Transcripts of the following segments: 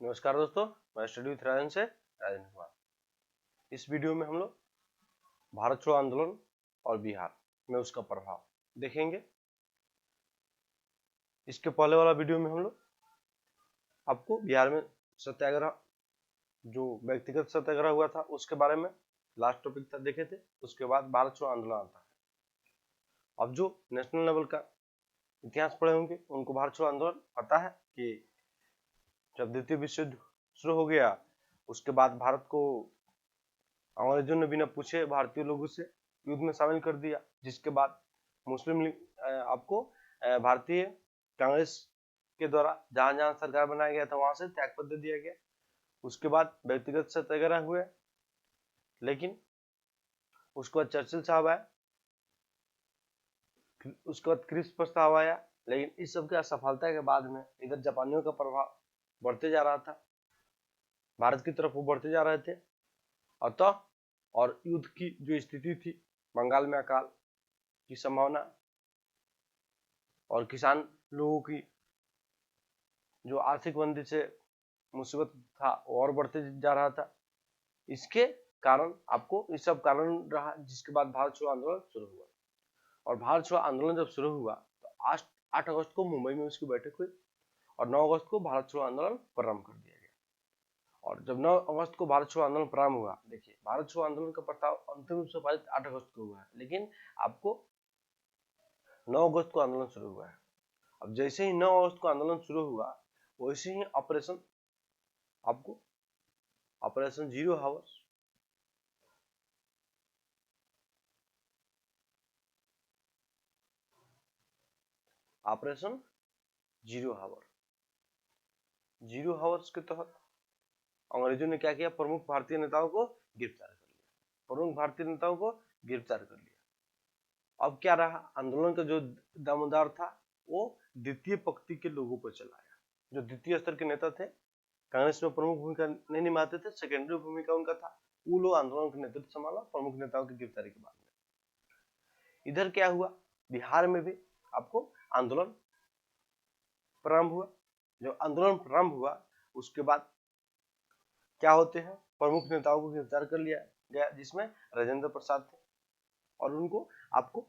नमस्कार दोस्तों, मैं स्टडी विथ राजन से राजन कुमार। इस वीडियो में हम लोग भारत छोड़ो आंदोलन और बिहार में उसका प्रभाव देखेंगे। इसके पहले वाला वीडियो में हम लोग आपको बिहार में सत्याग्रह, जो व्यक्तिगत सत्याग्रह हुआ था, उसके बारे में लास्ट टॉपिक तक देखे थे। उसके बाद भारत छोड़ो आंदोलन आता है। अब जो नेशनल लेवल का इतिहास पढ़े होंगे उनको भारत छोड़ो आंदोलन पता है कि जब द्वितीय विश्व युद्ध शुरू हो गया, उसके बाद भारत को अंग्रेजों ने बिना पूछे भारतीय लोगों से युद्ध में शामिल कर दिया, जिसके बाद मुस्लिम लीग आपको भारतीय कांग्रेस के द्वारा जहां जहां सरकार बनाया गया था वहां से त्यागपत्र दिया गया। उसके बाद व्यक्तिगत सत्याग्रह हुए, लेकिन उसके बाद चर्चिल साहब आए, उसके बाद क्रिप्स प्रस्ताव आया, लेकिन इस सब की असफलता के बाद में इधर जापानियों का प्रभाव बढ़ते जा रहा था, भारत की तरफ वो बढ़ते जा रहे थे। अतः और युद्ध की जो स्थिति थी, बंगाल में अकाल की संभावना और किसान लोगों की जो आर्थिक मंदी से मुसीबत था वो और बढ़ते जा रहा था। इसके कारण आपको इस सब कारण रहा, जिसके बाद भारत छोड़ो आंदोलन शुरू हुआ। और भारत छोड़ो आंदोलन जब शुरू हुआ तो 8 अगस्त को मुंबई में उसकी बैठक हुई और 9 अगस्त को भारत छोड़ो आंदोलन प्रारंभ कर दिया गया। और जब 9 अगस्त को भारत छोड़ो आंदोलन प्रारंभ हुआ, देखिए भारत छोड़ो आंदोलन का प्रस्ताव अंतिम रूप से पारित 8 अगस्त को हुआ है, लेकिन आपको 9 अगस्त को आंदोलन शुरू हुआ है। अब जैसे ही 9 अगस्त को आंदोलन शुरू हुआ, वैसे ही operation zero hours operation zero hours के तहत अंग्रेजों ने क्या किया, प्रमुख भारतीय नेताओं को गिरफ्तार कर लिया। अब क्या रहा, आंदोलन का जो दामोदर था वो द्वितीय पंक्ति के लोगों को चलाया। जो द्वितीय स्तर के नेता थे, कांग्रेस में प्रमुख भूमिका नहीं निभाते थे, सेकेंडरी भूमिका उनका था, वो लोग आंदोलन का नेतृत्व संभाला प्रमुख नेताओं की गिरफ्तारी के बाद में। इधर क्या हुआ, बिहार में भी आपको आंदोलन प्रारंभ हुआ। जो आंदोलन प्रारंभ हुआ उसके बाद क्या होते हैं, प्रमुख नेताओं को गिरफ्तार कर लिया गया, जिसमें राजेंद्र प्रसाद थे, और उनको आपको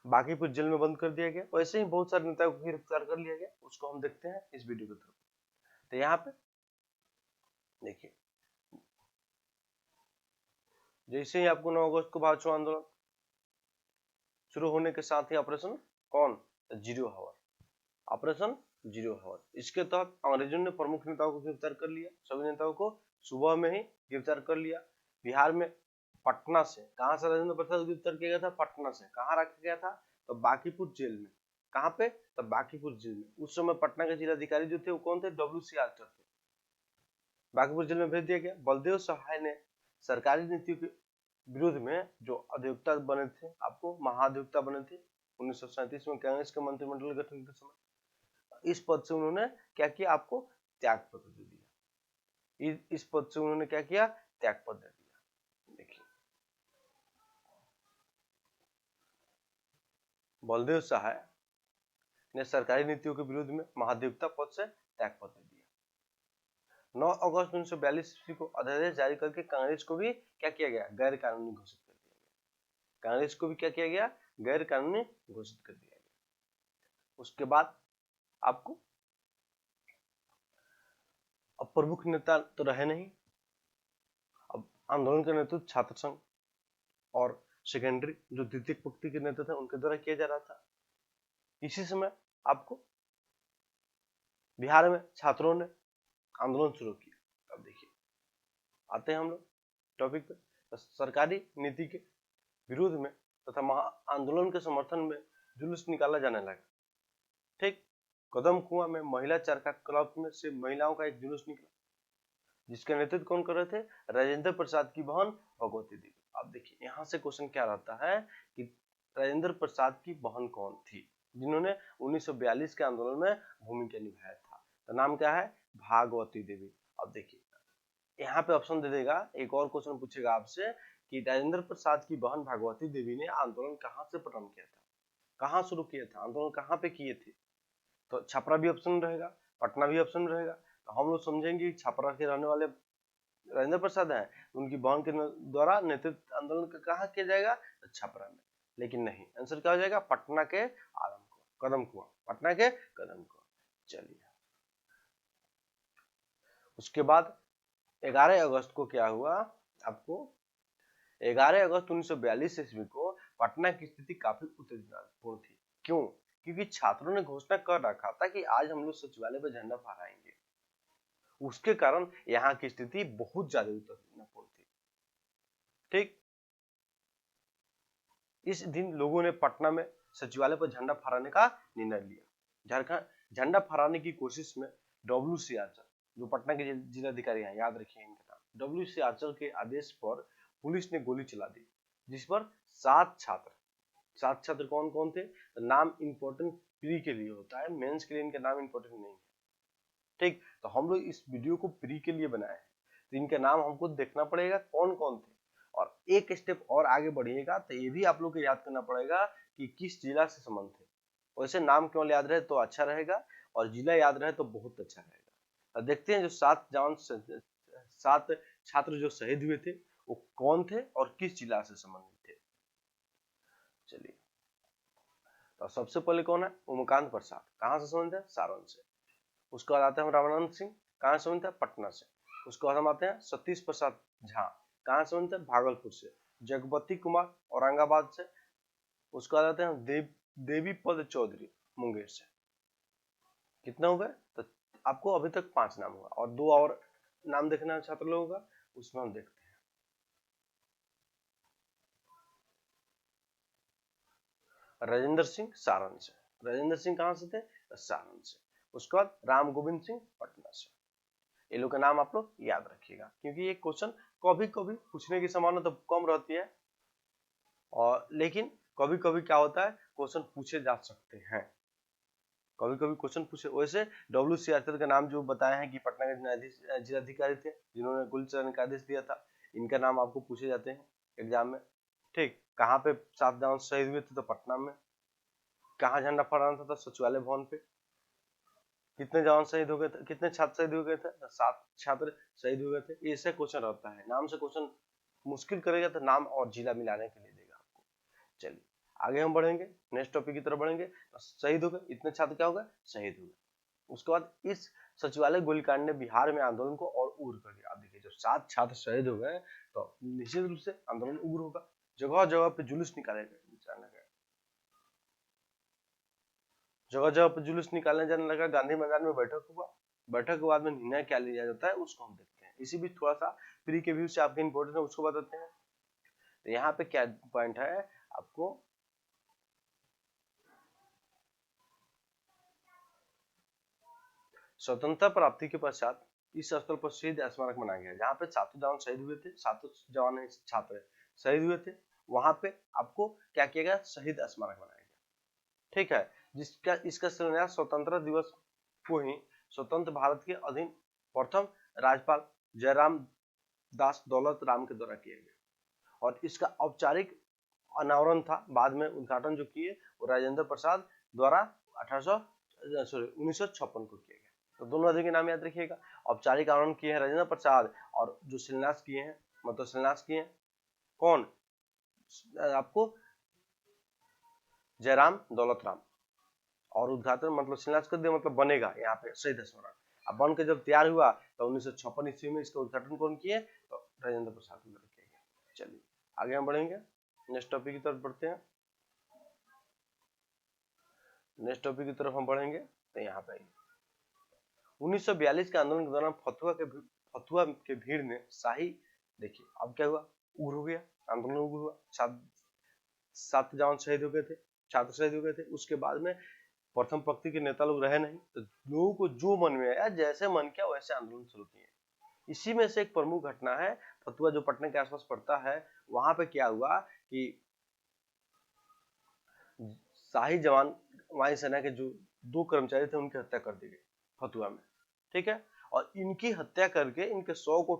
बांकीपुर जेल में बंद कर दिया गया। वैसे ही बहुत सारे नेताओं को गिरफ्तार कर लिया गया, उसको हम देखते हैं इस वीडियो के थ्रू। तो यहाँ पे देखिए, जैसे ही आपको 9 अगस्त को भारत छोड़ो आंदोलन शुरू होने के साथ ही ऑपरेशन जीरो हावर, इसके तहत अंग्रेजों ने प्रमुख नेताओं को गिरफ्तार कर लिया। सभी नेताओं को सुबह में ही गिरफ्तार कर लिया। बिहार में पटना से, कहां से राजेंद्र प्रसाद गिरफ्तार किया गया था, पटना से। कहां रखा गया था, तो बांकीपुर जेल में। कहां पे, तो बांकीपुर जेल में। उस समय पटना के जिलाधिकारी जो थे वो कौन थे, WC आर्चर थे। बांकीपुर जेल में भेज दिया गया। बलदेव सहाय ने सरकारी नीतियों के विरोध में जो अधिवक्ता बने थे, आपको महाधिवक्ता बने थे 1937 में कांग्रेस के मंत्रिमंडल गठन के समय, इस पद से उन्होंने क्या किया, आपको त्याग पत्र दे दिया। इस पद से उन्होंने क्या किया, त्याग पत्र दे दिया। देखिए, बलदेव सहाय ने सरकारी नीतियों के विरोध में महाधिवक्ता पद से त्याग पत्र दिया। 9 अगस्त 1942 ईस्वी को अध्यादेश जारी करके कांग्रेस को भी क्या किया गया, गैर कानूनी घोषित कर दिया गया। कांग्रेस को भी क्या किया गया, गैर कानूनी घोषित कर दिया गया। उसके बाद आपको अब प्रमुख नेता तो रहे नहीं, अब आंदोलन का नेतृत्व छात्र संघ और सेकेंडरी जो द्वितीय पंक्ति के नेता थे उनके द्वारा किया जा रहा था। इसी समय आपको बिहार में छात्रों ने आंदोलन शुरू किया। अब देखिए, आते हैं हम लोग टॉपिक पे। तो सरकारी नीति के विरोध में तथा आंदोलन के समर्थन में जुलूस निकाला जाने लगा। ठीक, कदम कुआं में महिला चरखा क्लब में से महिलाओं का एक जुलूस निकला, जिसका नेतृत्व कौन कर रहे थे, राजेंद्र प्रसाद की बहन भगवती देवी। अब देखिए, यहाँ से क्वेश्चन क्या रहता है कि राजेंद्र प्रसाद की बहन कौन थी जिन्होंने 1942 के आंदोलन में भूमिका निभाया था, तो नाम क्या है, भागवती देवी। अब देखिए, यहाँ पे ऑप्शन दे देगा, एक और क्वेश्चन पूछेगा आपसे कि राजेंद्र प्रसाद की बहन भागवती देवी ने आंदोलन कहाँ से प्रारंभ किया था, कहाँ शुरू किया था, आंदोलन कहाँ पे किए थे, तो छपरा भी ऑप्शन रहेगा। पटना भी ऑप्शन में रहेगा। तो हम लोग समझेंगे कि छपरा के रहने वाले राजेंद्र प्रसाद हैं, उनकी बहन के द्वारा नेतृत्व आंदोलन का कहाँ किया जाएगा, तो छपरा में। लेकिन नहीं, आंसर क्या हो जाएगा, पटना के कदम कुआं, पटना के कदम कुआं। चलिए, उसके बाद 11 अगस्त को क्या हुआ आपको, 11 अगस्त 1942 ईस्वी को पटना की स्थिति काफी उत्तेजनापूर्ण थी। क्यों? क्योंकि छात्रों ने घोषणा कर रखा था कि आज हम लोग सचिवालय पर झंडा फहराएंगे। उसके कारण यहाँ की स्थिति बहुत ज्यादा उत्तेजनापूर्ण थी। ठीक, इस दिन लोगों ने पटना में सचिवालय पर झंडा फहराने का निर्णय लिया। झारखंड झंडा फहराने की कोशिश में डब्ल्यू.सी. आर्चर, जो पटना के जिलाधिकारी हैं, याद रखिए इनका नाम, डब्ल्यू.सी. आर्चर के आदेश पर पुलिस ने गोली चला दी, जिस पर 7 छात्र कौन कौन थे, नाम इंपॉर्टेंट प्री के लिए होता है, मेंस के लिए इनका नाम इंपॉर्टेंट नहीं है। ठीक, तो हम लोग इस वीडियो को प्री के लिए बनाए हैं, तो इनका नाम हमको देखना पड़ेगा कौन कौन थे। और एक स्टेप और आगे बढ़िएगा तो ये भी आप लोग को याद करना पड़ेगा कि किस जिला से संबंध थे। वैसे नाम केवल याद रहे तो अच्छा रहेगा, और जिला याद रहे तो बहुत अच्छा रहेगा। और देखते हैं जो 7 छात्र जो शहीद हुए थे वो कौन थे और किस जिला से संबंधित थे। चलिए, तो सबसे पहले कौन है, उमाकांत प्रसाद, कहाँ से संबंधित है, सारण से। उसके बाद आते हैं रामानंद सिंह, कहाँ से संबंधित है, पटना से। उसके बाद हम आते हैं सतीश प्रसाद झा, कहाँ से संबंधित है, भागलपुर से। जगपति कुमार, औरंगाबाद से। उसके बाद आते हैं देवी पद चौधरी, मुंगेर से। कितना हुआ, तो आपको अभी तक 5 नाम हुआ, और 2 और नाम देखना है छात्र लोगों का, उसमें हम देखते हैं। राजेंद्र सिंह सारण से, राजेंद्र सिंह कहाँ से थे, सारण से। उसके बाद राम गोविंद सिंह पटना से। ये लोग का नाम आप लोग याद रखिएगा, क्योंकि ये क्वेश्चन कभी कभी पूछने की संभावना तो कम रहती है, और लेकिन कभी कभी क्या होता है, क्वेश्चन पूछे जा सकते हैं, कभी कभी क्वेश्चन पूछे। वैसे डब्ल्यू.सी. आर्चर का नाम जो बताए हैं कि पटना के जिलाधिकारी थे जिन्होंने गोली चलाने का आदेश दिया था, इनका नाम आपको पूछे जाते हैं एग्जाम में। ठीक, कहाँ पे 7 जवान शहीद हुए थे, तो पटना में। कहाँ झंडा फहराना था, तो सचिवालय भवन पे। कितने जवान शहीद हो गए थे, कितने छात्र शहीद हो गए थे, 7 छात्र शहीद हो गए थे। ऐसे क्वेश्चन रहता है, नाम से क्वेश्चन मुश्किल करेगा तो नाम और जिला मिलाने के लिए देगा आपको। चलिए, आगे हम बढ़ेंगे, नेक्स्ट टॉपिक की तरफ बढ़ेंगे। तो शहीद हो गए, इतने छात्र क्या हो गए, शहीद हो गए। उसके बाद इस सचिवालय गोलीकांड ने बिहार में आंदोलन को और उग्र कर दिया। देखिए, जब 7 छात्र शहीद हो गए तो निश्चित रूप से आंदोलन उग्र होगा, जगह जगह पे जुलूस निकाले गए, जगह जगह पे जुलूस निकालने जाने लगा। गांधी मैदान में बैठक हुआ, बैठक के बाद में निर्णय क्या लिया जाता है उसको हम देखते हैं। इसी बीच थोड़ा सा प्री के व्यू से आपके इंपॉर्टेंट है उसको बताते हैं। तो यहाँ पे क्या पॉइंट है आपको, स्वतंत्रता प्राप्ति के पश्चात इस स्थल पर शहीद स्मारक बनाया गया, जहाँ पे 7 जवान शहीद हुए थे, 7 जवान छात्र शहीद हुए थे। वहां पे आपको क्या किया गया, शहीद स्मारक बनाया गया। ठीक है, जिसका इसका शिलान्यास स्वतंत्रता दिवस को ही स्वतंत्र भारत के अधीन प्रथम राज्यपाल जयराम दास दौलत राम के द्वारा किया गया, और इसका औपचारिक अनावरण था, बाद में उद्घाटन जो किए वो राजेंद्र प्रसाद द्वारा 1956 को किया गया। तो दोनों आदमी के नाम याद रखिएगा। औपचारिक अनावरण किए हैं राजेंद्र प्रसाद, और जो शिलान्यास किए हैं, मतलब शिलान्यास किए हैं कौन, आपको जयराम दौलत राम, और उद्घाटन मतलब शिलान्यास कर दिया, मतलब बनेगा यहाँ पे शहीद स्मारक। अब बन के जब तैयार हुआ तो 1956 ईस्वी में इसका उद्घाटन कौन किए, तो राजेंद्र प्रसाद द्वारा किया गया। चलिए, आगे हम बढ़ेंगे, नेक्स्ट टॉपिक की तरफ बढ़ते हैं। नेक्स्ट टॉपिक की तरफ हम बढ़ेंगे तो यहाँ पे 1942 के आंदोलन के दौरान फतुहा के भीड़ ने शाही, देखिए अब क्या हुआ, उग्र हो गया, आंदोलन उग्र हुआ। 7 जवान शहीद हो गए थे, छात्र शहीद हो गए थे। उसके बाद में प्रथम पंक्ति के नेता लोग रहे नहीं, तो लोगों को जो मन में आया, जैसे मन किया वैसे आंदोलन शुरू किए। इसी में से एक प्रमुख घटना है फतुहा, जो पटना के आसपास पड़ता है। वहां पे क्या हुआ कि शाही जवान वायुसेना के जो 2 कर्मचारी थे उनकी हत्या कर दी गई फतुहा में। ठीक है, और इनकी हत्या करके इनके 100 को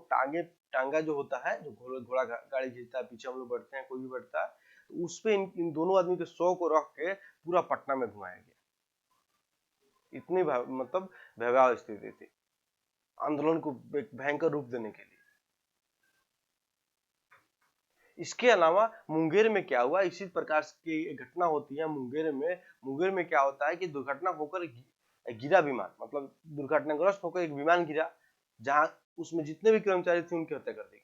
टांगा जो होता है, जो घोड़ा गाड़ी खींचता है, पीछे हम लोग बैठते हैं, कोई भी बैठता है, तो उस पे इन दोनों आदमी के 100 को रख के पूरा पटना में घुमाया गया। इतनी मतलब भयावह स्थिति थी आंदोलन को एक भयंकर रूप देने के लिए। इसके अलावा मुंगेर में क्या हुआ, इसी प्रकार की घटना होती है मुंगेर में। मुंगेर में क्या होता है कि दुर्घटना होकर गिरा विमान, मतलब दुर्घटनाग्रस्त होकर एक विमान गिरा, जहां उसमें जितने भी कर्मचारी थे उनकी हत्या कर दी गई।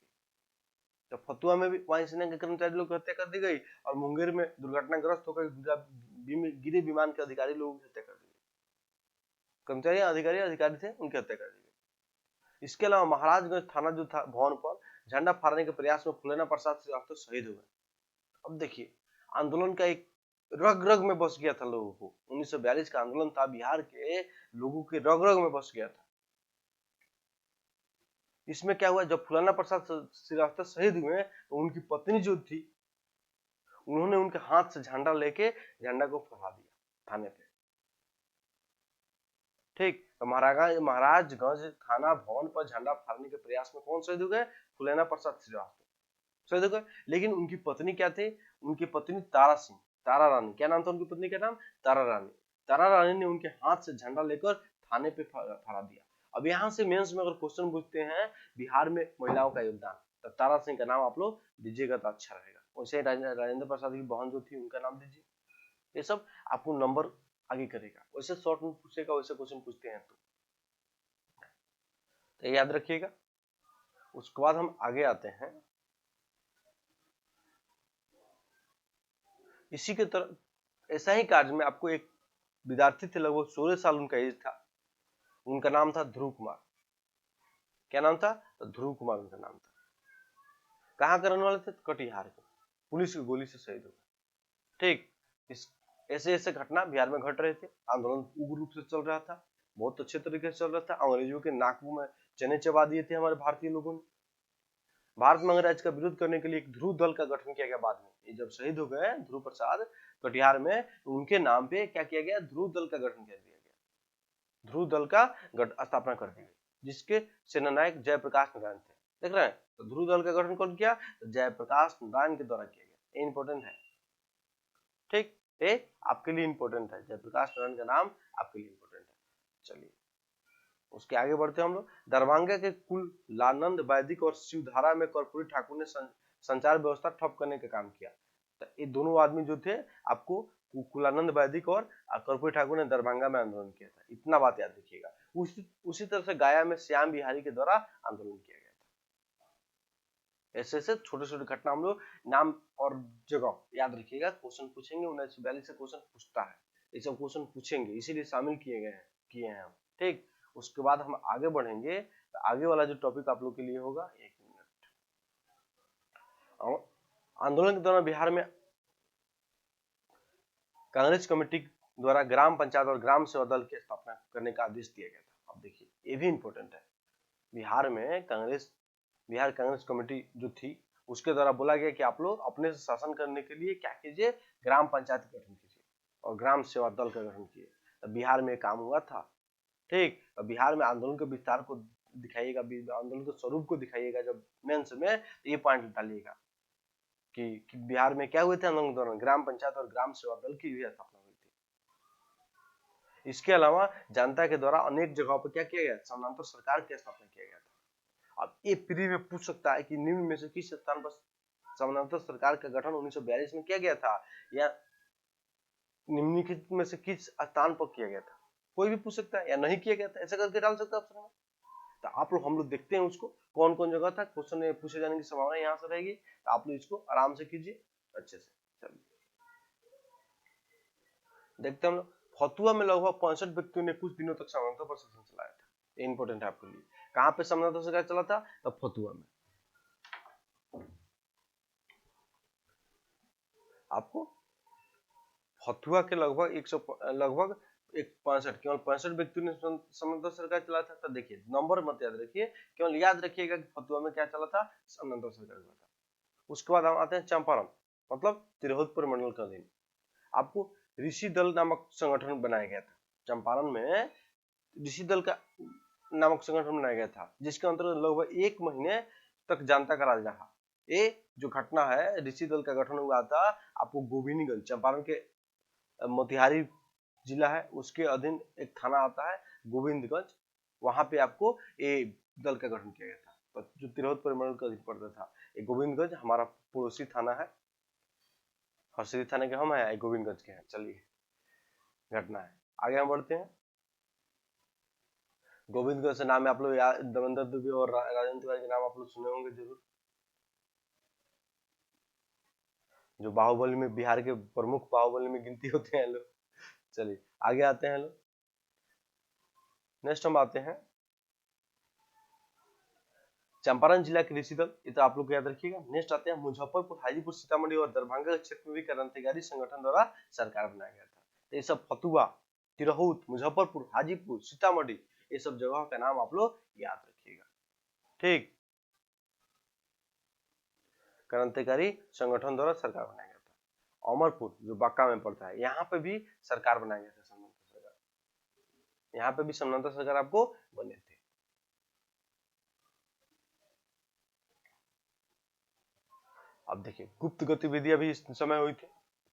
तो फतुआ में भी वायुसेना के कर्मचारी लोग की हत्या कर दी गई, और मुंगेर में दुर्घटनाग्रस्त होकर गिरे विमान के अधिकारी लोगों की हत्या कर दी गई। कर्मचारी अधिकारी थे, उनकी हत्या कर दी गई। इसके अलावा महाराजगंज थाना जो था भवन पर झंडा फहराने के प्रयास में फुलेना प्रसाद श्रीवास्तव शहीद हो गए। अब देखिए, आंदोलन का एक रग रग में बस गया था लोगों को। 1942 का आंदोलन था, बिहार के लोगों के रग रग में बस गया था। इसमें क्या हुआ, जब फुलाना प्रसाद श्रीवास्तव शहीद हुए तो उनकी पत्नी जो थी, उन्होंने उनके हाथ से झंडा लेके झंडा को फहरा दिया थाने पे। ठीक, तो महाराजगंज थाना भवन पर झंडा फहराने के प्रयास में कौन शहीद हो गए, फुलेना प्रसाद श्रीवास्तव शहीद हो गए। लेकिन उनकी पत्नी क्या थी, उनकी पत्नी तारा सिंह, तारा रानी, क्या नाम था उनकी पत्नी का नाम, तारा रानी। तारा रानी ने उनके हाथ से झंडा लेकर थाने पे फहरा दिया। अब यहाँ से मेंस में अगर क्वेश्चन पूछते हैं बिहार में महिलाओं का योगदान, तो तारा सिंह का नाम आप लोग दीजिएगा तो अच्छा रहेगा। वैसे राजेंद्र प्रसाद की बहन जो थी उनका नाम दीजिए। ये सब आपको नंबर आगे करेगा, वैसे शॉर्ट में पूछेगा, वैसे क्वेश्चन पूछते हैं तो याद रखिएगा। उसके बाद हम आगे आते हैं, इसी के तरह ऐसा ही कार्य में आपको एक विद्यार्थी थे, लगभग 16 साल उनका एज था। उनका नाम था ध्रुव कुमार। क्या नाम था, तो ध्रुव कुमार उनका नाम था। कहाँ के रहने वाले थे, कटिहार के। पुलिस की गोली से शहीद हो गए। ठीक, इस ऐसे ऐसे घटना बिहार में घट रहे थे। आंदोलन उग्र रूप से चल रहा था, बहुत अच्छे तरीके से चल रहा था। अंग्रेजों के नाकों में चने चबा दिए थे हमारे भारतीय लोगों ने। भारत में अंग्रेज का विरोध करने के लिए एक ध्रुव दल का गठन किया गया। बाद में ये जब शहीद हो गए ध्रुव प्रसाद कटिहार में, तो उनके नाम पे क्या किया गया, ध्रुव दल का गठन कर दिया गया। ध्रुव दल का स्थापना कर दी गई, जिसके सेनानायक जयप्रकाश नारायण थे। देख रहे हैं, तो ध्रुव दल का गठन कौन किया, तो जयप्रकाश नारायण के द्वारा किया गया। ये इंपॉर्टेंट है। ठीक, ये आपके लिए इंपॉर्टेंट है, जयप्रकाश नारायण का नाम आपके लिए इंपॉर्टेंट है। चलिए उसके आगे बढ़ते हैं हम लोग। दरभंगा के कुलानंद वैदिक और शिवधारा में कर्पूरी ठाकुर ने संचार व्यवस्था ठप करने का काम किया। तो ये दोनों आदमी जो थे, आपको कुलानंद वैदिक और कर्पूरी ठाकुर ने दरभंगा में आंदोलन किया था। इतना बात याद रखिएगा। उसी तरह से गया में श्याम बिहारी के द्वारा आंदोलन किया गया था। ऐसे ऐसे छोटे छोटे घटना हम लोग नाम और जगह याद रखिएगा। क्वेश्चन पूछेंगे, 1942 से क्वेश्चन पूछता है, ये सब क्वेश्चन पूछेंगे, इसीलिए शामिल किए हैं हम। ठीक, उसके बाद हम आगे बढ़ेंगे, तो आगे वाला जो टॉपिक आप लोग के लिए होगा, 1 मिनट। आंदोलन के दौरान बिहार में कांग्रेस कमेटी द्वारा ग्राम पंचायत और ग्राम सेवा दल की स्थापना करने का आदेश दिया गया था। अब देखिए, ये भी इंपॉर्टेंट है। बिहार में बिहार कांग्रेस कमेटी जो थी, उसके द्वारा बोला गया कि आप लोग अपने से शासन करने के लिए क्या कीजिए, ग्राम पंचायत का गठन कीजिए और ग्राम सेवा दल का गठन कीजिए। तो बिहार में काम हुआ था। ठीक, बिहार में आंदोलन के विस्तार को दिखाइएगा, आंदोलन के स्वरूप को दिखाइएगा। जब मेंस में ये पॉइंट डालिएगा कि बिहार में क्या हुए थे आंदोलन के दौरान, ग्राम पंचायत और ग्राम सेवा दल की भी स्थापना हुई थी। इसके अलावा जनता के द्वारा अनेक जगहों पर क्या किया गया, समानांतर सरकार की स्थापना किया गया था। अब ये प्री में पूछ सकता है कि निम्न में से किस स्थान पर समानांतर सरकार का गठन 1942 में किया गया था, या निम्नलिखित में से किस स्थान पर किया गया था। कोई भी पूछ सकता है, या नहीं किया गया था, ऐसा करके डाल सकता है ऑप्शन में। तो आप लोग हम लोग देखते हैं उसको कौन कौन जगह था, क्वेश्चन में पूछे जाने की संभावना यहाँ से रहेगी। तो आप लोग इसको आराम से कीजिए अच्छे से। चलिए देखते हैं हम लोग। फतुआ में लगभग 65 व्यक्तियों ने कुछ दिनों तक समानांतर पर शासन चलाया था। ये इंपॉर्टेंट है आपके लिए। कहाँ पे समानांतर सरकार चला था, तब फतुआ में। आपको फतुआ के लगभग 65 केवल 65 व्यक्तियों ने समानांतर सरकार चला था। तो देखिए नंबर मत याद रखिए, केवल याद रखिएगा कि फतुआ में क्या चला था, समानांतर सरकार चला था। उसके बाद हम आते हैं चंपारण, मतलब तिरहुतपुर मंडल का दिन। आपको ऋषि दल नामक संगठन बनाया गया था। चंपारण में ऋषि दल का नामक संगठन बनाया गया था, जिसके अंतर्गत लगभग 1 महीने तक जनता का राज रहा। ये जो घटना है, ऋषि दल का गठन हुआ था आपको गोविंदगंज, चंपारण के मोतिहारी जिला है उसके अधीन एक थाना आता है गोविंदगंज, वहां पे आपको ये दल का गठन किया गया था, जो तिरहुत परिमंडल का अधीन पड़ता था। ये गोविंदगंज हमारा पड़ोसी थाना है, हरसिद्धि थाने के हम है, गोविंदगंज के हैं। चलिए घटना है, आगे हम बढ़ते हैं। गोविंदगंज से नाम है आप लोग दमनदर दुबे और राजेंद्र तिवारी के नाम आप लोग सुने होंगे जरूर, जो बाहुबली में, बिहार के प्रमुख बाहुबली में गिनती होते हैं लोग। चलिए आगे आते हैं लोग, नेक्स्ट हम आते हैं चंपारण जिला के ऋषि दल, ये तो आप लोग याद रखिएगा। नेक्स्ट आते हैं मुजफ्फरपुर, हाजीपुर, सीतामढ़ी और दरभंगा क्षेत्र में भी क्रांतिकारी संगठन द्वारा सरकार बनाया गया था। तो ये सब फतुआ, तिरहुत, मुजफ्फरपुर, हाजीपुर, सीतामढ़ी, ये सब जगहों का नाम आप लोग याद रखिएगा। ठीक, क्रांतिकारी संगठन द्वारा सरकार बनाया गया था। अमरपुर जो बांका में पड़ता है, यहाँ पे भी सरकार बनाया गया था, समानांतर सरकार, यहाँ पे भी समानांतर सरकार आपको बने थे। अब देखिए गुप्त गतिविधियां भी इस समय हुई थी,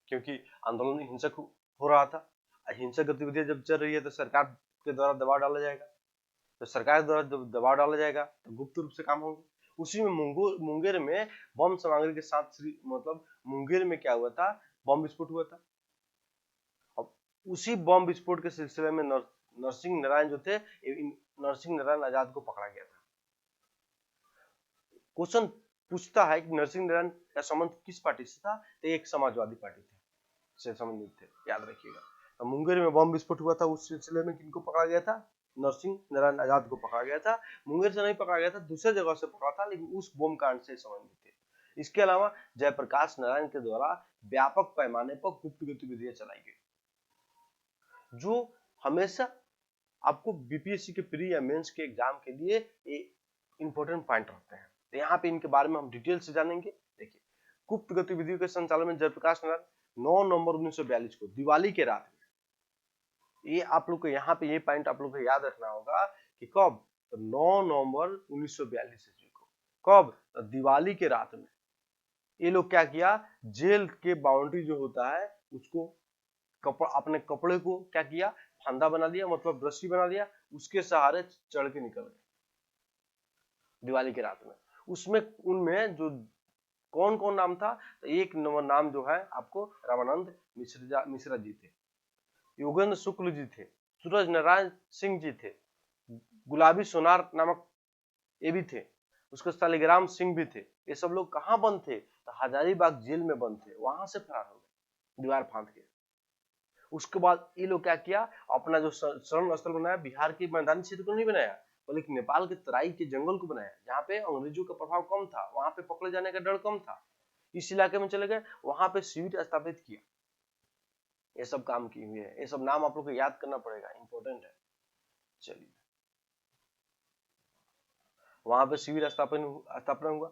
क्योंकि आंदोलन हिंसक हो रहा था। हिंसक गतिविधियां जब चल रही है तो सरकार के द्वारा दबाव डाला जाएगा, तो सरकार द्वारा जब दबाव डाला जाएगा तो गुप्त रूप से काम होंगे। उसी में मुंगेर में बम सामग्री के साथ मतलब मुंगेर में क्या हुआ था, बम विस्फोट हुआ था। अब उसी बम विस्फोट के सिलसिले में नरसिंह नारायण जो थे, नरसिंह नारायण आजाद को पकड़ा गया था। क्वेश्चन पूछता है कि नरसिंह नारायण का संबंध किस पार्टी से था, तो एक समाजवादी पार्टी से संबंधित थे, याद रखिएगा। तो मुंगेर में बम विस्फोट हुआ था, उस सिलसिले में किनको पकड़ा गया था, नरसिंह नारायण आजाद को पकड़ा गया था। मुंगेर से नहीं पकड़ा गया था, दूसरे जगह से पकड़ा था, लेकिन उस बम कांड से संबंधित थे। इसके अलावा जयप्रकाश नारायण के द्वारा व्यापक पैमाने पर गुप्त गतिविधियां चलाई गई, जो हमेशा आपको बीपीएससी के प्री या मेंस के एग्जाम के लिए इंपॉर्टेंट पॉइंट रहते हैं। तो यहाँ पे इनके बारे में हम डिटेल से जानेंगे। देखिए गुप्त गतिविधियों के संचालन में जयप्रकाश नारायण 9 नवंबर 1942 को दिवाली के रात में, ये आप लोग को यहाँ पे ये पॉइंट आप लोग को याद रखना होगा कि कब, तो 9 नवंबर 1942 ईस्वी को, कब, तो दिवाली के रात में ये लोग क्या किया, जेल के बाउंड्री जो होता है उसको अपने कपड़े को क्या किया, फंदा बना दिया, मतलब रस्सी बना दिया, उसके सहारे चढ़ के निकल गए दिवाली की रात में। उसमें उनमें जो कौन कौन नाम था, तो एक नंबर नाम जो है आपको रामानंद मिश्रा जी थे, योगेंद्र शुक्ल जी थे, सूरज नारायण सिंह जी थे, गुलाबी सोनार नामक ये भी थे, उसके शालिग्राम सिंह भी थे। ये सब लोग कहाँ बंद थे, तो हजारीबाग जेल में बंद थे, वहां से फरार हो गए दीवार फांद के। उसके बाद ये लोग क्या किया, अपना जो शरण स्थल बनाया, बिहार के मैदानी क्षेत्र को नहीं बनाया, बल्कि नेपाल के तराई के जंगल को बनाया, जहाँ पे अंग्रेजों का प्रभाव कम था, वहां पे पकड़े जाने का डर कम था। इस इलाके में चले गए, वहां पे शिविर स्थापित किया, ये सब काम किए हुए हैं। ये सब नाम आप लोग को याद करना पड़ेगा, इंपॉर्टेंट है। चलिए वहां पे शिविर स्थापना हुआ।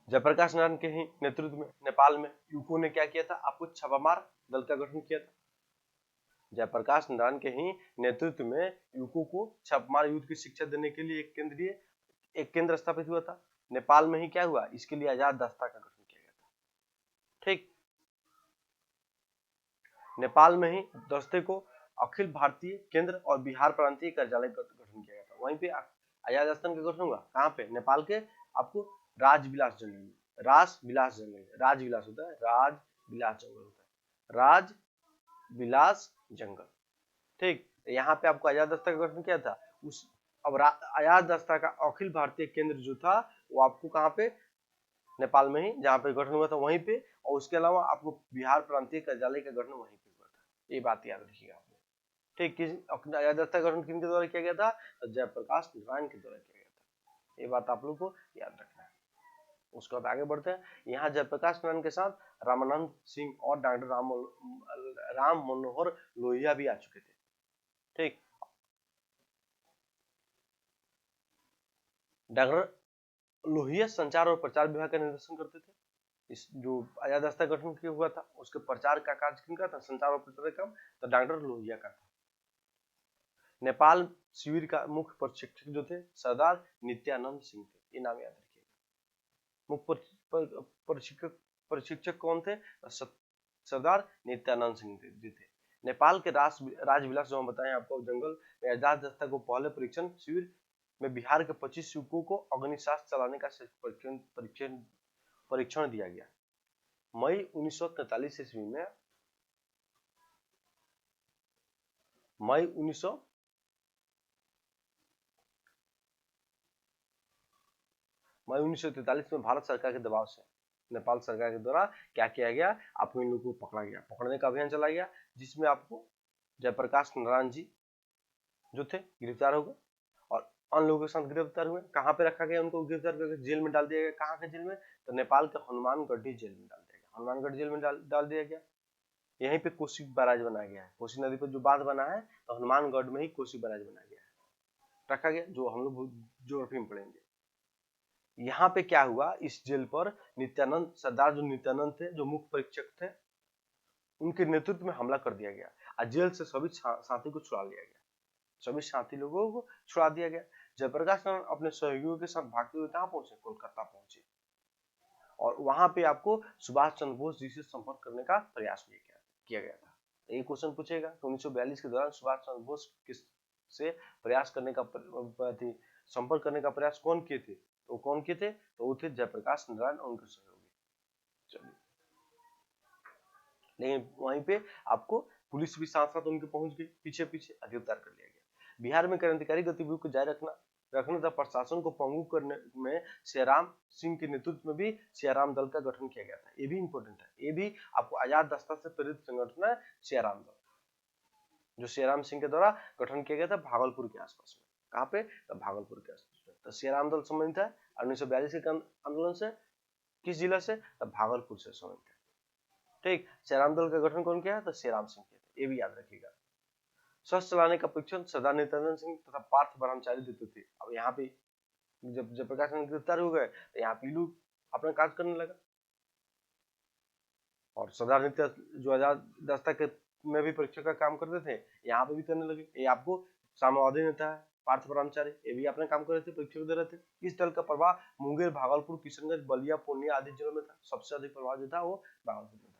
जयप्रकाश नारायण के ही नेतृत्व में नेपाल में यूको ने क्या किया था, आपको छापामार दल का गठन किया था। जयप्रकाश नारायण के ही नेतृत्व में यूको को छापामार युद्ध की शिक्षा देने के लिए एक केंद्र स्थापित हुआ था। नेपाल में ही क्या हुआ, इसके लिए आजाद दस्ता का गठन किया गया था। ठीक, नेपाल में ही दस्ते को अखिल भारतीय केंद्र और बिहार प्रांतीय कार्यालय का गठन किया गया था। वहीं पे आजाद दस्तन का गठन हुआ कहाँ पे, नेपाल के आपको राजविलास जंगल में, राजविलास जंगल, राजविलास होता है, राजविलास जंगल होता है, राजविलास जंगल। ठीक, यहाँ पे आपको आजाद दस्ता का गठन किया था। उस अब आजाद दस्ता का अखिल भारतीय केंद्र जो था वो आपको कहाँ पे, नेपाल में ही जहाँ पे गठन हुआ था वहीं पे, और उसके अलावा आपको बिहार प्रांतीय कार्यालय का गठन वहीं पे हुआ था। ये बात याद रखिएगा आपने। ठीक, किस आजाद दस्ता का गठन किनके द्वारा किया गया था, तो जयप्रकाश नारायण के द्वारा किया गया था। ये बात आप लोग को याद रखना है। उसके बाद आगे बढ़ते हैं। यहाँ जयप्रकाश नारायण के साथ रामानंद सिंह और डॉक्टर राम मनोहर लोहिया भी आ चुके थे। ठीक, डॉक्टर लोहिया संचार और प्रचार विभाग का निर्देशन करते थे। इस जो आजाद दस्ता गठन किया हुआ था उसके प्रचार का कार्य किनका था, संचार और प्रचार का, तो डॉक्टर लोहिया का था। नेपाल शिविर का मुख्य प्रशिक्षक जो थे सरदार नित्यानंद सिंह थे, ये नाम याद रखिएगा। मुख्य प्रशिक्षक प्रशिक्षक कौन थे? सरदार नित्यानंद सिंह जी थे। नेपाल के राजविलास जो हम बताएं आपको, जंगल में आजाद दस्ता को पहले परीक्षण शिविर में बिहार के 25 युवकों को अग्निशास्त्र चलाने का परीक्षण दिया गया। मई 1943 ईस्वी में, मई 1943 में भारत सरकार के दबाव से नेपाल सरकार के द्वारा क्या किया गया, आपको इन लोगों को पकड़ा गया, पकड़ने का अभियान चलाया गया, जिसमें आपको जयप्रकाश नारायण जी जो थे गिरफ्तार हो गए और अन्य लोगों के साथ गिरफ्तार हुए। कहाँ पे रखा गया उनको? गिरफ्तार करके जेल में डाल दिया गया। कहाँ के जेल में? तो नेपाल के हनुमानगढ़ी जेल में डाल दिया गया। हनुमानगढ़ जेल में डाल दिया गया। यहीं पे कोसी बैराज बनाया गया है। कोसी नदी पर जो बांध बना है, तो हनुमानगढ़ में ही कोसी बैराज बनाया गया है, रखा गया, जो हम लोग ज्योग्राफी में पढ़ेंगे। यहाँ पे क्या हुआ, इस जेल पर नित्यानंद, सरदार जो नित्यानंद थे, जो मुख्य परीक्षक थे, उनके नेतृत्व में हमला कर दिया गया और जेल से सभी साथी को छुड़ा लिया गया। सभी साथी लोगों को छुड़ा दिया गया। जयप्रकाश नारायण अपने सहयोगियों के साथ भागते हुए कहाँ पहुंचे? कोलकाता पहुंचे और वहां पे आपको सुभाष चंद्र बोस जी से संपर्क करने का प्रयास किया गया था। ये क्वेश्चन पूछेगा कि 1942 के दौरान सुभाष चंद्र बोस से प्रयास करने का संपर्क करने का प्रयास कौन किए थे? तो कौन किए थे? तो वो थे जयप्रकाश नारायण और उनके सहयोगी। चलिए, लेकिन वहीं पे आपको पुलिस भी साथ साथ उनके पहुंच गई, पीछे पीछे गिरफ्तार कर लिया गया। बिहार में क्रांतिकारी गतिविधियों को जारी रखने तथा प्रशासन को पंगु करने में सियाराम सिंह के नेतृत्व में भी सियाराम दल का गठन किया गया था। ये भी इंपॉर्टेंट है, ये भी आपको आजाद दस्ता से प्रेरित संगठन है सियाराम दल, जो सियाराम सिंह के द्वारा गठन किया गया था भागलपुर के आसपास में। कहाँ पे? तो भागलपुर के आसपास में। तो सियाराम दल संबंधित है 1942 के आंदोलन से। किस जिला से? तो भागलपुर से संबंधित है। ठीक, सियाराम दल का गठन कौन किया? तो सियाराम सिंह किया था। ये भी याद रखिएगा। शस्त्र चलाने का परीक्षण सरदार नित्यानंद सिंह तथा पार्थ ब्रह्मचारी देते थे। अब यहाँ पे जब जयप्रकाश नारायण गिरफ्तार हो गए, तो यहाँ पे लोग अपना कार्य करने लगा और सरदार नित्यानंद जो आजाद दस्ता के में भी परीक्षा का काम करते थे, यहाँ पे भी करने लगे। ये आपको साम्यवादी नेता है पार्थ ब्रह्मचारी, ये भी अपने काम कर रहे थे, परीक्षा दे रहे थे। इस दल का प्रभाव मुंगेर, भागलपुर, किशनगंज, बलिया, पूर्णिया आदि जिलों में था। सबसे अधिक प्रभाव जो था वो भागलपुर में था।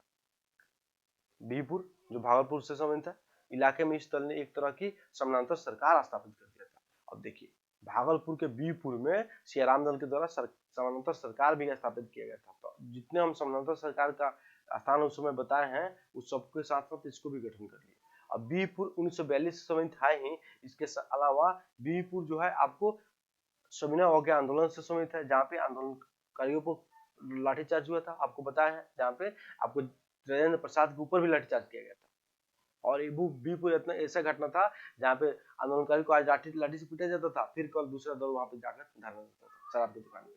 बीरपुर जो भागलपुर से संबंधित है, इलाके में इस दल ने एक तरह की समानांतर सरकार स्थापित कर दिया था। अब देखिए, भागलपुर के बीरपुर में सियाराम दल के द्वारा समानांतर सरकार भी स्थापित किया गया था। तो जितने हम समानांतर सरकार का स्थान उस समय बताए हैं, उस सबके साथ साथ इसको भी गठन कर लिया। अब बीरपुर 1942 से संबंधित है ही, इसके अलावा बीरपुर जो है आपको सविनय अवज्ञा आंदोलन से संबंधित है, जहाँ पे आंदोलनकारियों को लाठीचार्ज हुआ था, आपको बताया है, जहाँ पे आपको राजेंद्र प्रसाद के ऊपर भी लाठीचार्ज किया गया था। और ये बीरपुर इतना ऐसा घटना था जहाँ पे आंदोलनकारी को आज लाठी से पीटा जाता था, फिर कल दूसरा दल वहां पे जाकर धरना देता था शराब की दुकान में।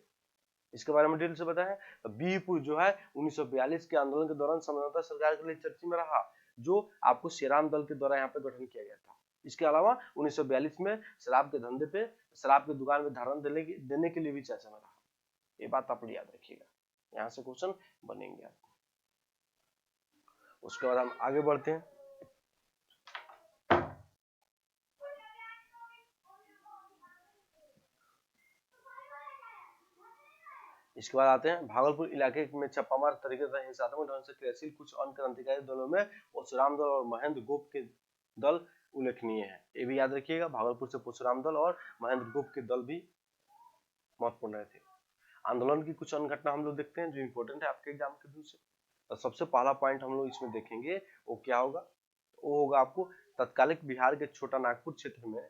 इसके बारे में डिटेल से बताया है। तो बीरपुर जो है 1942 के आंदोलन के दौरान समानांतर सरकार के लिए चर्चा में रहा, जो आपको सियाराम दल के द्वारा यहाँ पे गठन किया गया था। इसके अलावा 1942 में शराब के धंधे पे, शराब की दुकान में धरना देने के लिए भी चर्चा में रहा। ये बात आप याद रखिएगा, यहाँ से क्वेश्चन बनेंगे आपको। उसके बाद हम आगे बढ़ते हैं। इसके बाद आते हैं भागलपुर इलाके में छापामार तरीके से हिंसात्मक ढंग से क्रियाशील कुछ अन्य क्रांतिकारी दलों में परशुराम दल और महेंद्र गुप्त के दल उल्लेखनीय है। ये भी याद रखिएगा, भागलपुर से परशुराम दल और महेंद्र गुप्त के दल भी महत्वपूर्ण थे। आंदोलन की कुछ अन्य घटना हम लोग देखते हैं जो इंपॉर्टेंट है आपके एग्जाम के दृष्टि से। तो सबसे पहला पॉइंट हम लोग इसमें देखेंगे, वो क्या होगा? वो होगा आपको तत्कालिक बिहार के छोटा नागपुर क्षेत्र में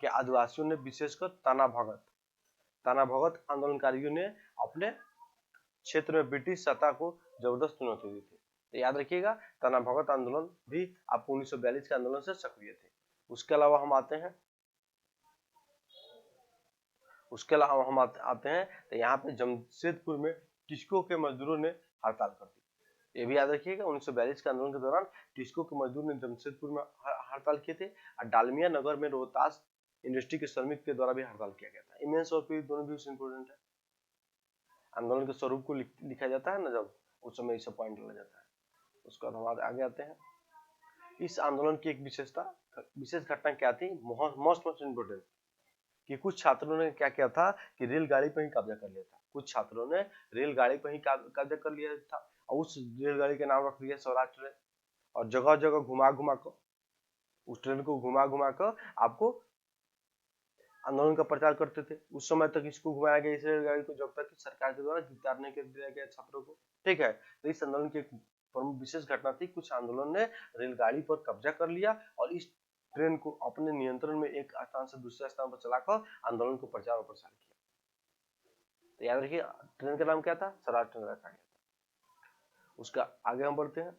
के आदिवासियों ने विशेषकर ताना भगत आंदोलनकारियों ने अपने क्षेत्र में ब्रिटिश सत्ता को जबरदस्त चुनौती दी थी। तो याद रखिएगा, ताना भगत आंदोलन भी आपको 1942 के आंदोलन से सक्रिय थे। उसके अलावा हम आते हैं तो यहाँ पे जमशेदपुर में टिस्को के मजदूरों ने हड़ताल कर दी। ये भी याद रखिएगा, 1942 के आंदोलन के दौरान टिस्को के मजदूर ने जमशेदपुर में हड़ताल किए थे और डालमिया नगर में रोहतास इंडस्ट्री के श्रमिक के द्वारा भी हड़ताल किया गया था। इमेंस और पीड़ित दोनों भी इंपोर्टेंट है। आंदोलन के स्वरूप को लिखा जाता है ना, जब उस समय इसे पॉइंट लिया जाता है। उसके बाद हम आगे आते हैं। इस आंदोलन की एक विशेष घटना क्या थी, मोस्ट इंपोर्टेंट, कि कुछ छात्रों ने क्या किया था कि रेलगाड़ी पर ही कब्जा कर लिया था। कुछ छात्रों ने रेलगाड़ी पर ही कब्जा कर लिया था और उस रेलगाड़ी का नाम रख दिया स्वराज ट्रेन। और जगह जगह घुमा घुमा कर उस ट्रेन को घुमा घुमा कर आपको आंदोलन का प्रचार करते थे। उस समय तक इसको घुमाया गया इस रेलगाड़ी को जब तक कि सरकार के द्वारा गिरफ्तार नहीं कर दिया गया छात्रों को। ठीक है, तो इस आंदोलन की एक प्रमुख विशेष घटना थी, कुछ आंदोलन ने रेलगाड़ी पर कब्जा कर लिया और इस ट्रेन को अपने नियंत्रण में एक स्थान से दूसरे स्थान पर चलाकर आंदोलन को प्रचार और प्रसार किया। तो याद रखिए ट्रेन का नाम क्या था, स्वराज ट्रेन रखा गया था। उसका आगे हम बढ़ते हैं।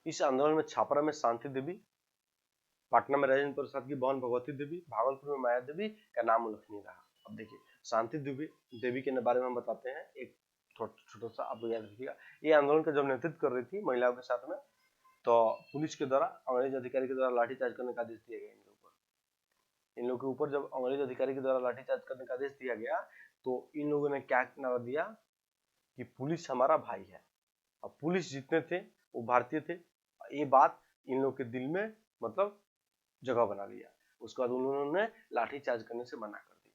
इस आंदोलन में छापरा में शांति देवी, पटना में राजेंद्र प्रसाद की बहन भगवती देवी, भागलपुर में माया देवी का नाम उल्लेखनीय रहा। अब देखिए शांति देवी के बारे में हम बताते हैं, एक छोटा सा आप याद रखिएगा। ये आंदोलन का जब नेतृत्व कर रही थी महिलाओं के साथ में, तो पुलिस के द्वारा अंग्रेज अधिकारी के द्वारा लाठीचार्ज करने का आदेश दिया गया इन लोगों के ऊपर। जब अंग्रेज अधिकारी के द्वारा लाठीचार्ज करने का आदेश दिया गया तो इन लोगों ने क्या नारा दिया कि पुलिस हमारा भाई है। अब पुलिस जितने थे वो भारतीय थे, ये बात इन लोगों के दिल में मतलब जगह बना लिया। उसके बाद उन्होंने लाठीचार्ज करने से मना कर दिया।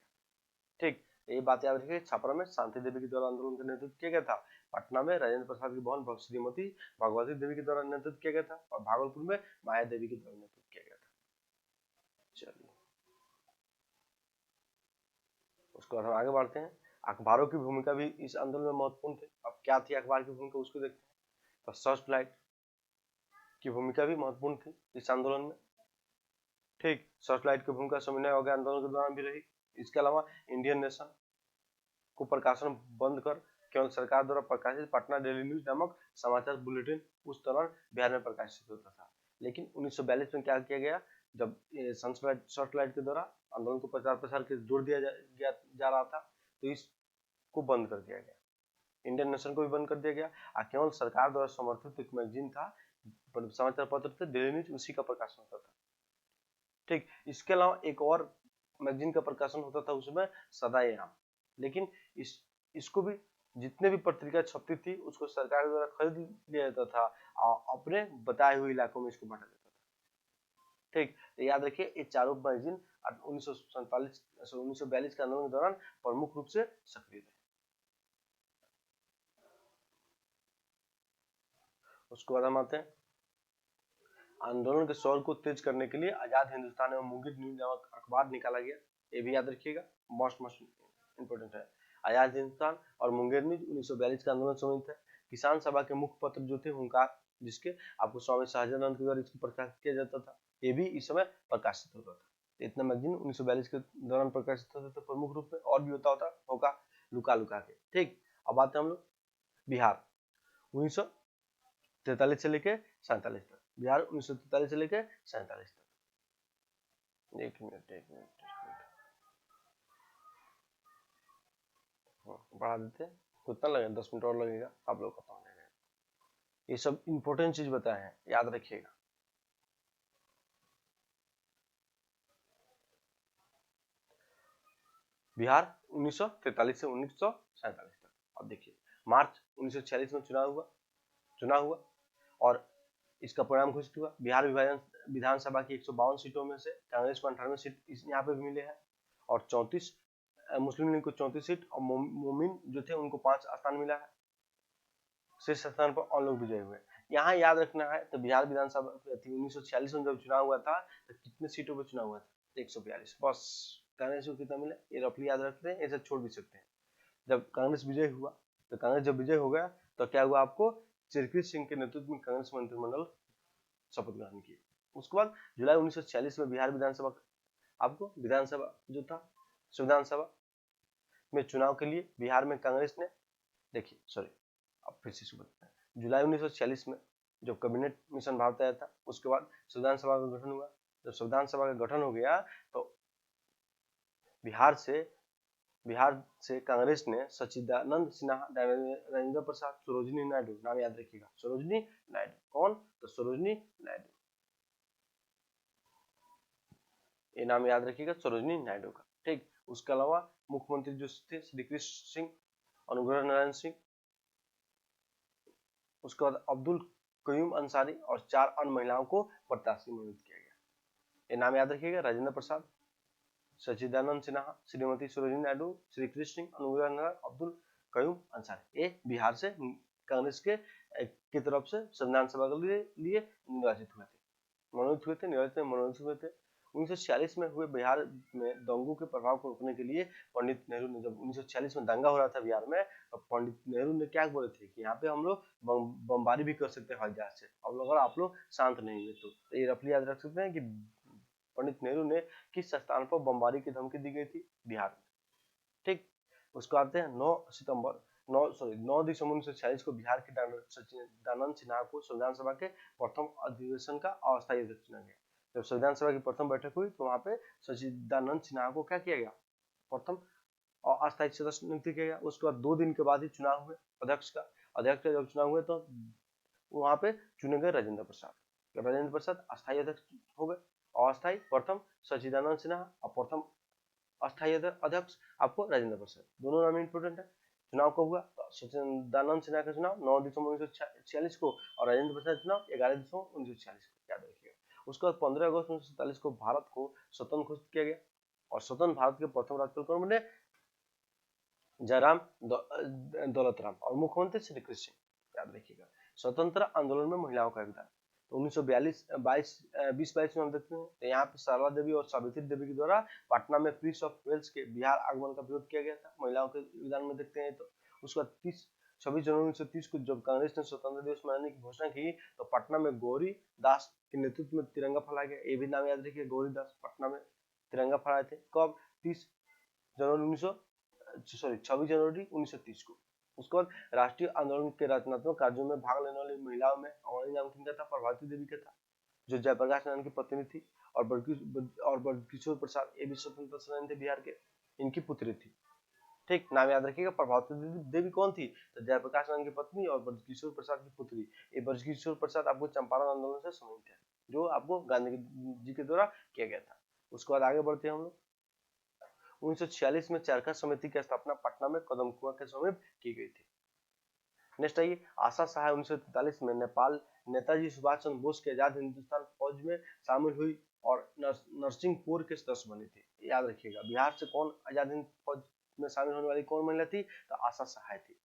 ठीक, ये बात याद रखिए। छापरा में शांति देवी के द्वारा आंदोलन का नेतृत्व किया गया था, पटना में राजेंद्र प्रसाद की बहन श्रीमती भगवती देवी के द्वारा नेतृत्व किया गया था, और भागलपुर में माया देवी के द्वारा नेतृत्व किया गया था। चलिए उसके बाद हम आगे बढ़ते हैं। अखबारों की भूमिका भी इस आंदोलन में महत्वपूर्ण थी। अब क्या थी अखबार की भूमिका उसको देखते हैं। तो सर्च लाइट की भूमिका भी महत्वपूर्ण थी इस आंदोलन में। ठीक, सर्च लाइट की भूमिका समन्वय अवज्ञा आंदोलन के दौरान भी रही। इसके अलावा इंडियन नेशन को प्रकाशन बंद कर केवल सरकार द्वारा प्रकाशित पटना डेली न्यूज नामक समाचार बुलेटिन उस दौरान बिहार में प्रकाशित होता था। लेकिन 1942 में क्या किया गया, जब सर्च लाइट के द्वारा आंदोलन को प्रचार प्रसार के जोड़ दिया जा रहा था तो इसको बंद कर दिया गया। इंडियन नेशन को भी बंद कर दिया गया और केवल सरकार द्वारा समर्थित एक मैगजीन था, समाचार पत्र थे डेली न्यूज, उसी का प्रकाशन होता था। ठीक, इसके अलावा एक और मैगजीन का प्रकाशन होता था उसमें सदा-ए-आम। लेकिन इसको भी जितने भी पत्रिका छपती थी उसको सरकार द्वारा खरीद लिया जाता था और अपने बताए हुए इलाकों में इसको बांटा जाता था। ठीक, तो याद रखिए ये चारों मैगजीन 1942 के आंदोलन के दौरान प्रमुख रूप से सक्रिय थे। उसके बाद हम आते हैं आंदोलन के शोर को तेज करने के लिए आजाद हिंदुस्तान एवं मुंगेर न्यूज नामक अखबार निकाला गया। ये भी याद रखिएगा, मोस्ट इंपोर्टेंट है। आजाद हिंदुस्तान और मुंगेर न्यूज 1942 का आंदोलन संबंधित है। किसान सभा के मुख्य पत्र जो थे हुंकार, जिसके आपको स्वामी सहजानंद के द्वारा इसको प्रकाशित किया जाता था, ये भी इस समय प्रकाशित होता था। इतना मैगजीन 1942 के दौरान प्रकाशित होता था प्रमुख रूप में, और भी होगा लुका लुका के। ठीक, अब आते हैं हम लोग बिहार 1943 से लेके 47 तक। बिहार 1943 से लेके 47 तक। एक मिनट बढ़ा देते हैं, कितना लगेगा, 10 मिनट और लगेगा, आप लोग खत्म हो जाएगा। ये सब इंपॉर्टेंट चीज बताए हैं, याद रखिएगा। बिहार 1943 से 1947 तक। अब देखिए मार्च 1946 में चुनाव हुआ और इसका परिणाम घोषित हुआ। बिहार विधानसभा की 152 सीटों में से कांग्रेस को 98 सीट यहाँ पे भी मिले हैं और 34 मुस्लिम लीग को 34 सीट और मोमिन जो थे उनको 5 स्थान मिला है। शेष स्थान पर और लोग विजयी हुए। यहाँ याद रखना है तो बिहार विधानसभा 1946 में जब चुनाव हुआ था तो कितने सीटों पर चुनाव हुआ था, 142। बस कांग्रेस को कितना मिला ये रफली याद रखते हैं, ऐसे छोड़ भी सकते हैं। जब कांग्रेस विजय हुआ तो कांग्रेस जब विजय हो गया तो क्या हुआ, आपको चिरकृत सिंह के नेतृत्व में कांग्रेस मंत्रिमंडल शपथ ग्रहण किए। उसके बाद जुलाई 1946 में बिहार विधानसभा आपको विधानसभा जो था संविधान सभा में चुनाव के लिए बिहार में कांग्रेस ने, देखिए सॉरी अब फिर से बताते हैं, जुलाई 1946 में जब कैबिनेट मिशन भारत आया था उसके बाद संविधान सभा का गठन हुआ। जब संविधान सभा का गठन हो गया तो बिहार से कांग्रेस ने सच्चिदानंद सिन्हा, राजेंद्र प्रसाद, सरोजिनी नायडू, नाम याद रखिएगा, सरोजिनी नायडू। कौन, तो सरोजिनी नायडू, ये नाम याद रखिएगा सरोजिनी नायडू का। ठीक, उसके अलावा मुख्यमंत्री जो थे श्री कृष्ण सिंह, अनुग्रह नारायण सिंह, उसके बाद अब्दुल कयूम अंसारी और 4 अन्य महिलाओं को प्रत्याशी मनोनीत किया गया। ये नाम याद रखिएगा, राजेंद्र प्रसाद, सच्चिदानंद सिन्हा, श्रीमती सरोजिनी नायडू, श्री कृष्ण, अनुग्रह नारायण, अब्दुल कयूम अंसारी। ये बिहार से कांग्रेस की तरफ से संविधान सभा के लिए निर्वाचित हुए थे, मनोनीत हुए थे। 1946 में हुए बिहार में दंगों के प्रभाव को रोकने के लिए पंडित नेहरू ने, जब 1946 में दंगा हो रहा था बिहार में, तो पंडित नेहरू ने क्या बोले थे कि यहाँ पे हम लोग बमबारी भी कर सकते हैं हवाई जहाज से, अगर आप लोग शांत नहीं हुए तो। ये रफली याद रख सकते हैं कि पंडित नेहरू ने किस स्थान पर बमबारी की धमकी दी गई थी, बिहार में। ठीक, उसको आते हैं 9 दिसंबर 1946 को बिहार के डॉक्टर सच्चिदानंद सिन्हा को संविधान सभा के प्रथम अधिवेशन का अस्थायी अध्यक्ष चुना गया। जब संविधान सभा की प्रथम बैठक हुई तो वहां पे सच्चिदानंद सिन्हा को क्या किया गया, प्रथम अस्थायी सदस्य नियुक्त किया गया। उसके बाद 2 दिन के बाद ही चुनाव हुए अध्यक्ष का जब चुनाव हुए तो वहां पे चुने गए राजेंद्र प्रसाद अस्थायी अध्यक्ष हो गए। अस्थायी प्रथम सच्चिदानंद सिन्हा और प्रथम अस्थायी अध्यक्ष आपको राजेंद्र प्रसाद, दोनों नाम इंपोर्टेंट है। चुनाव कब हुआ, तो सच्चिदानंद सिन्हा का चुनाव 9 दिसंबर 1946 को और राजेंद्र प्रसाद चुनाव 11 दिसंबर 1946 को, याद रखिएगा। उसके बाद 15 अगस्त 1947 को भारत को स्वतंत्र घोषित किया गया और स्वतंत्र भारत के प्रथम राज्यपाल कौन बने, जयराम दौलत राम, और मुख्यमंत्री श्री कृष्ण, याद रखिएगा। स्वतंत्र आंदोलन में महिलाओं का योगदान, तो 1922 में हम देखते हैं तो यहाँ पे सरला देवी और सावित्री देवी के द्वारा पटना में प्रिंस ऑफ वेल्स के बिहार आगमन का विरोध किया गया था, महिलाओं के योगदान में देखते हैं। तो उसके बाद 26 जनवरी 1930 को जब कांग्रेस ने स्वतंत्र दिवस मनाने की घोषणा की तो पटना में गौरी दास के नेतृत्व में तिरंगा फहराया गया। ये भी नाम याद रखिए, गौरी दास पटना में तिरंगा फहराए थे। कब, 26 जनवरी 1930 को। उसके बाद राष्ट्रीय आंदोलन के रचनात्मक कार्यों में भाग लेने वाली महिलाओं में अवनी नाम किनका था, प्रभावती देवी का था, जो जयप्रकाश नारायण की पत्नी थी, और ब्रजकिशोर प्रसाद, ये भी स्वतंत्रता सेनानी थे बिहार के, इनकी पुत्री थी। ठीक, नाम याद रखिएगा। प्रभावती देवी कौन थी, तो जयप्रकाश नारायण की पत्नी और ब्रजकिशोर प्रसाद की पुत्री। ये ब्रजकिशोर प्रसाद आपको चंपारण आंदोलन से संबंधित है, जो आपको गांधी जी के द्वारा किया गया था। उसके बाद आगे बढ़ते हैं हम लोग। 1946 में चरखा समिति की स्थापना पटना में कदम कुआं के समीप की गई थी। नेक्स्ट आइए, आशा सहाय 1943 में नेपाल नेताजी सुभाष चंद्र बोस के आजाद हिंदुस्तान फौज में शामिल हुई और नरसिंह कोर के सदस्य बनी थी। याद रखिएगा, बिहार से कौन आजाद हिंद फौज में शामिल होने वाली कौन महिला थी, तो आशा सहाय थी।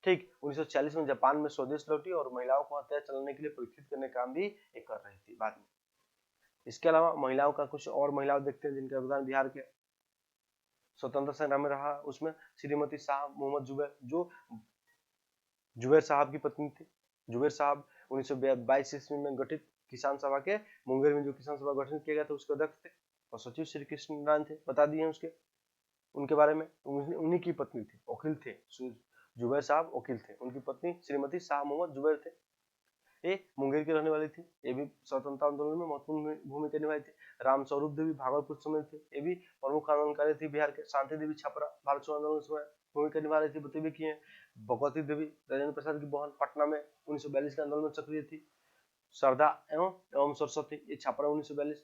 ठीक, 1940 में जापान में स्वदेश लौटी और महिलाओं को हथियार चलाने के लिए प्रशिक्षित करने का काम भी कर रही थी बाद में। इसके अलावा महिलाओं का कुछ और महिलाओं देखते हैं जिनका योगदान बिहार के स्वतंत्रता संग्राम में रहा। उसमें श्रीमती शाह मोहम्मद जुबैर, जो जुबैर साहब की पत्नी थी। जुबैर साहब 1922 ईस्वी में गठित किसान सभा के मुंगेर में जो किसान सभा गठित किया गया था उसके अध्यक्ष थे और सचिव श्री कृष्ण नारायण थे, बता दिए उसके उनके बारे में। उन्हीं की पत्नी थी, वकील थे, जुबैर साहब वकील थे, उनकी पत्नी श्रीमती शाह मोहम्मद जुबैर थे। ये मुंगेर की रहने वाली थी, ये भी स्वतंत्रता आंदोलन में महत्वपूर्ण भूमिका निभाई थी। राम स्वरूप देवी भागलपुर समय थे, ये भी प्रमुख आंदोलनकारी थी बिहार के। शांति देवी छपरा भारत छोड़ो आंदोलन समय भूमिका निभा रही थी, बतौबे की है। भगवती देवी राजेंद्र प्रसाद की बहन पटना में 1942 के आंदोलन में सक्रिय थी। श्रद्धा एवं सरस्वती, ये छपरा 1942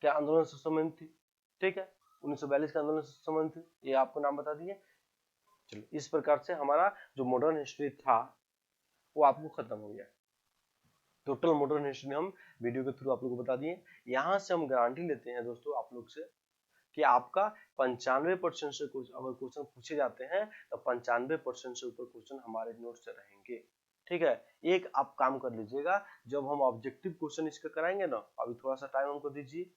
के आंदोलन से संबंधित थी। ठीक है, 1942 के आंदोलन से संबंधित थी, ये आपको नाम बता दिए। चलिए, इस प्रकार से हमारा जो मॉडर्न हिस्ट्री था वो आपको खत्म हो गया। टोटल मॉडर्न हिस्ट्री हम वीडियो के थ्रू आप लोग को बता दिए। यहाँ से हम गारंटी लेते हैं दोस्तों आप लोग से कि आपका 95% से अगर क्वेश्चन पूछे जाते हैं तो 95% से ऊपर क्वेश्चन हमारे नोट से रहेंगे। ठीक है, एक आप काम कर लीजिएगा, जब हम ऑब्जेक्टिव क्वेश्चन इसका कराएंगे ना, अभी थोड़ा सा टाइम हमको दीजिए।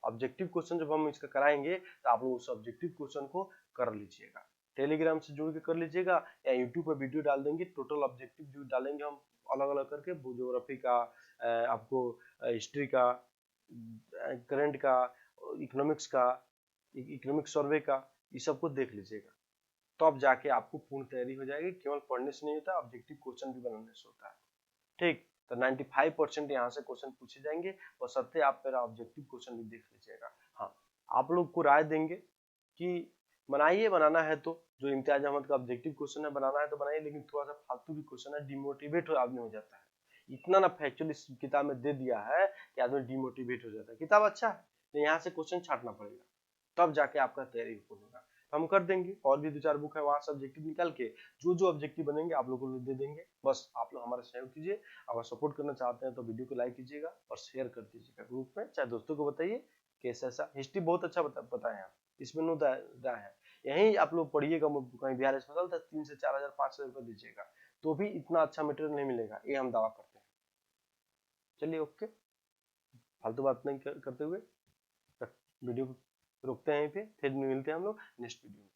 ऑब्जेक्टिव क्वेश्चन जब हम इसका कराएंगे तो आप लोग उस ऑब्जेक्टिव क्वेश्चन को कर लीजिएगा, टेलीग्राम से जुड़ के कर लीजिएगा या यूट्यूब पर वीडियो डाल देंगे। टोटल ऑब्जेक्टिव जो डालेंगे हम अलग अलग करके, ज्योग्राफी का, आपको हिस्ट्री का, करंट का, इकोनॉमिक्स का, इकोनॉमिक सर्वे का, ये सब को देख लीजिएगा, तो अब जाके आपको पूर्ण तैयारी हो जाएगी। केवल पढ़ने से नहीं होता, ऑब्जेक्टिव क्वेश्चन भी बनाने से होता है। ठीक, तो 95% यहाँ से क्वेश्चन पूछे जाएंगे, बशर्ते आप मेरा ऑब्जेक्टिव क्वेश्चन भी देख लीजिएगा। हाँ, आप लोग को राय देंगे कि बनाइए, बनाना है तो, जो इम्तियाज अहमद का ऑब्जेक्टिव क्वेश्चन है बनाना है तो बनाइए, लेकिन थोड़ा सा फालतू भी क्वेश्चन है, डिमोटिवेट आदमी हो जाता है। इतना ना फैक्चुअल इस किताब में दे दिया है कि आदमी डिमोटिवेट हो जाता है। किताब अच्छा है, तो यहाँ से क्वेश्चन छांटना पड़ेगा, तब जाके आपका तैयारी होगा। हम कर देंगे। और भी 2-4 बुक है, वहां से ऑब्जेक्टिव निकाल के जो जो ऑब्जेक्टिव बनेंगे आप लोगों को दे देंगे। बस आप लोग हमारा सहयोग कीजिए। अगर सपोर्ट करना चाहते हैं तो वीडियो को लाइक कीजिएगा और शेयर कर दीजिएगा ग्रुप में, चाहे दोस्तों को बताइए कैसा ऐसा। हिस्ट्री बहुत अच्छा बताए हैं, इसमें नो दाय है। यही आप लोग पढ़िएगा, कहीं बिहार स्पेशल था 3 से 4 हजार 500 रुपये दीजिएगा तो भी इतना अच्छा मटेरियल नहीं मिलेगा, ये हम दावा करते हैं। चलिए ओके, फालतू बात नहीं करते हुए वीडियो को रोकते हैं यहीं पे, फिर मिलते हैं हम लोग नेक्स्ट वीडियो में।